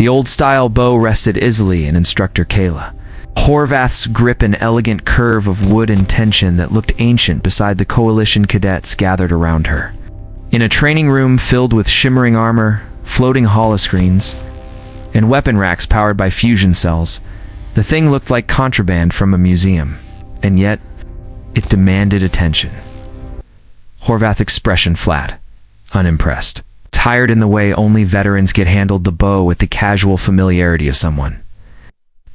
The old-style bow rested easily in Instructor Kayla. Horvath's grip an elegant curve of wood and tension that looked ancient beside the Coalition cadets gathered around her. In a training room filled with shimmering armor, floating holoscreens, and weapon racks powered by fusion cells, the thing looked like contraband from a museum, and yet it demanded attention. Horvath's expression flat, unimpressed. Tired in the way only veterans get handled the bow with the casual familiarity of someone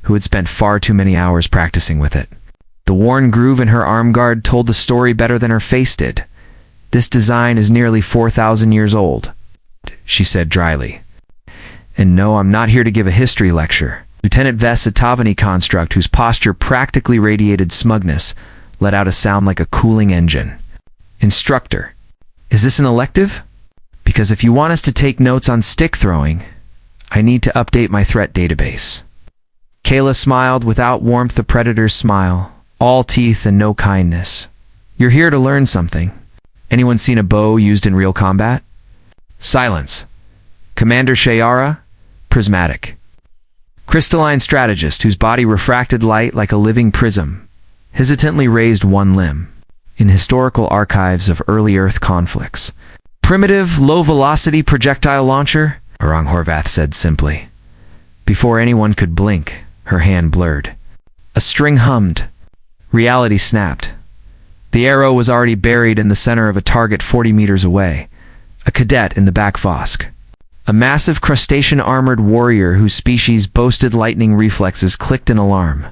who had spent far too many hours practicing with it. The worn groove in her arm guard told the story better than her face did. This design is nearly 4,000 years old, she said dryly. And no, I'm not here to give a history lecture. Lieutenant Vess, a Tavani construct whose posture practically radiated smugness, let out a sound like a cooling engine. Instructor, is this an elective? Because if you want us to take notes on stick throwing, I need to update my threat database. Kayla smiled without warmth, the predator's smile, all teeth and no kindness. You're here to learn something. Anyone seen a bow used in real combat? Silence. Commander Shayara, prismatic. Crystalline strategist whose body refracted light like a living prism, hesitantly raised one limb. In historical archives of early Earth conflicts. Primitive, low-velocity projectile launcher, Arang Horvath said simply. Before anyone could blink, her hand blurred. A string hummed. Reality snapped. The arrow was already buried in the center of a target 40 meters away. A cadet in the back Vosk. A massive crustacean-armored warrior whose species boasted lightning reflexes clicked an alarm.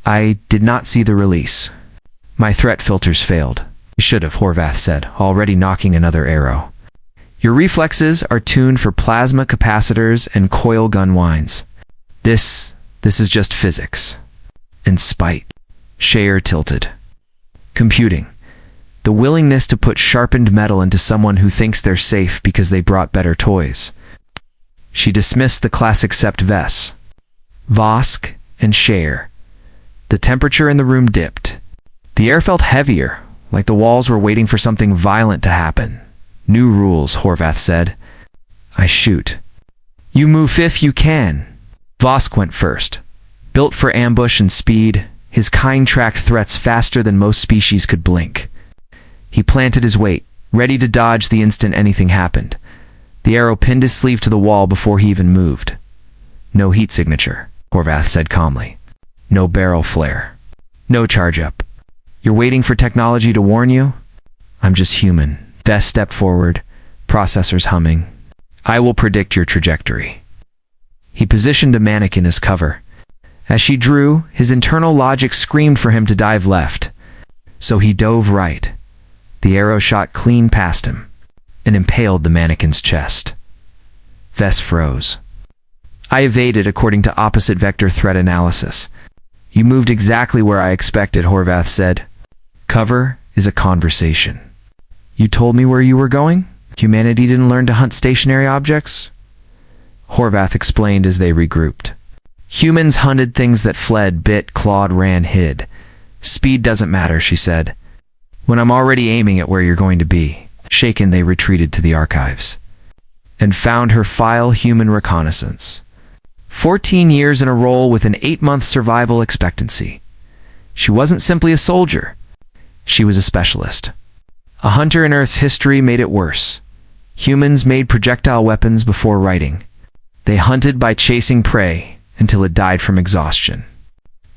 I did not see the release. My threat filters failed. You should have, Horvath said, already knocking another arrow. Your reflexes are tuned for plasma capacitors and coil gun winds. This is just physics. And spite. Shayer tilted. Computing. The willingness to put sharpened metal into someone who thinks they're safe because they brought better toys. She dismissed the classic sept Vess. Vosk and Shayer. The temperature in the room dipped. The air felt heavier, like the walls were waiting for something violent to happen. New rules, Horvath said. I shoot. You move if you can. Vosk went first. Built for ambush and speed, his kind tracked threats faster than most species could blink. He planted his weight, ready to dodge the instant anything happened. The arrow pinned his sleeve to the wall before he even moved. No heat signature, Horvath said calmly. No barrel flare. No charge up. You're waiting for technology to warn you? I'm just human. Vess stepped forward, processors humming. I will predict your trajectory. He positioned a mannequin as cover. As she drew, his internal logic screamed for him to dive left. So he dove right. The arrow shot clean past him and impaled the mannequin's chest. Vess froze. I evaded according to opposite vector threat analysis. You moved exactly where I expected, Horvath said. Cover is a conversation. You told me where you were going? Humanity didn't learn to hunt stationary objects? Horvath explained as they regrouped. Humans hunted things that fled, bit, clawed, ran, hid. Speed doesn't matter, she said. When I'm already aiming at where you're going to be. Shaken, they retreated to the archives. And found her file human reconnaissance. 14 years in a role with an 8-month survival expectancy. She wasn't simply a soldier. She was a specialist. A hunter in Earth's history made it worse. Humans made projectile weapons before writing. They hunted by chasing prey until it died from exhaustion.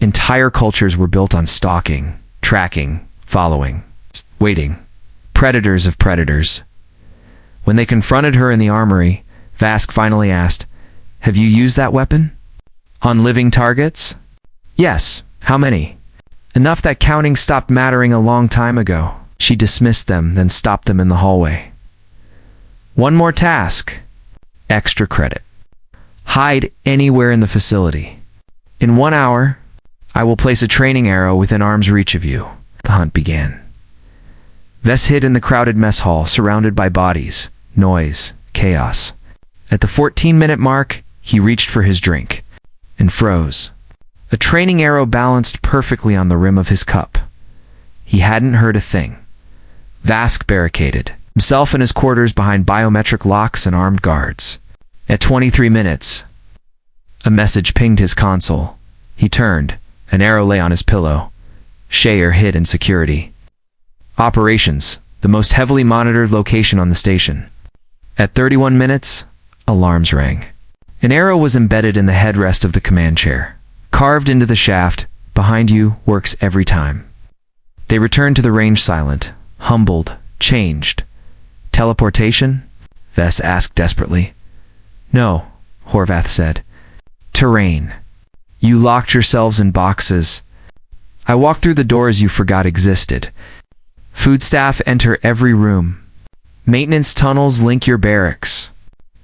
Entire cultures were built on stalking, tracking, following, waiting. Predators of predators. When they confronted her in the armory, Vask finally asked, Have you used that weapon? On living targets? Yes. How many? Enough that counting stopped mattering a long time ago. She dismissed them, then stopped them in the hallway. One more task. Extra credit. Hide anywhere in the facility. In 1 hour, I will place a training arrow within arm's reach of you. The hunt began. Vess hid in the crowded mess hall, surrounded by bodies, noise, chaos. At the 14-minute mark, he reached for his drink and froze. A training arrow balanced perfectly on the rim of his cup. He hadn't heard a thing. Vask barricaded, himself in his quarters behind biometric locks and armed guards. At 23 minutes, A message pinged his console. He turned. An arrow lay on his pillow. Shayer hid in security. Operations, the most heavily monitored location on the station. At 31 minutes, alarms rang. An arrow was embedded in the headrest of the command chair. Carved into the shaft, behind you, works every time. They returned to the range silent, humbled, changed. Teleportation? Vess asked desperately. No, Horvath said. Terrain. You locked yourselves in boxes. I walked through the doors you forgot existed. Food staff enter every room. Maintenance tunnels link your barracks.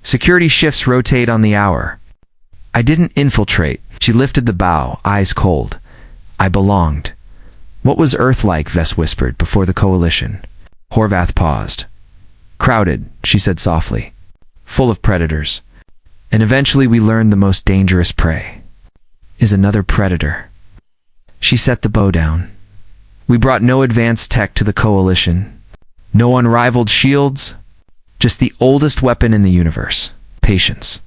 Security shifts rotate on the hour. I didn't infiltrate. She lifted the bow, eyes cold. I belonged. What was Earth like? Vess whispered, before the coalition. Horvath paused. Crowded, she said softly. Full of predators. And eventually we learned the most dangerous prey is another predator. She set the bow down. We brought no advanced tech to the coalition. No unrivaled shields. Just the oldest weapon in the universe. Patience.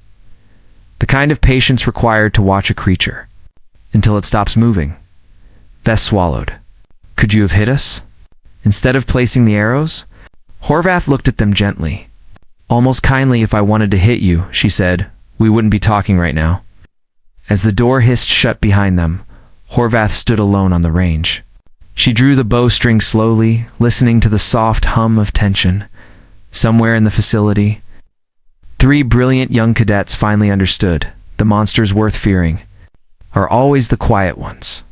The kind of patience required to watch a creature until it stops moving. Vess swallowed. Could you have hit us? Instead of placing the arrows? Horvath looked at them gently. Almost kindly. If I wanted to hit you, she said, we wouldn't be talking right now. As the door hissed shut behind them, Horvath stood alone on the range. She drew the bowstring slowly, listening to the soft hum of tension. Somewhere in the facility, 3 brilliant young cadets finally understood the monsters worth fearing are always the quiet ones.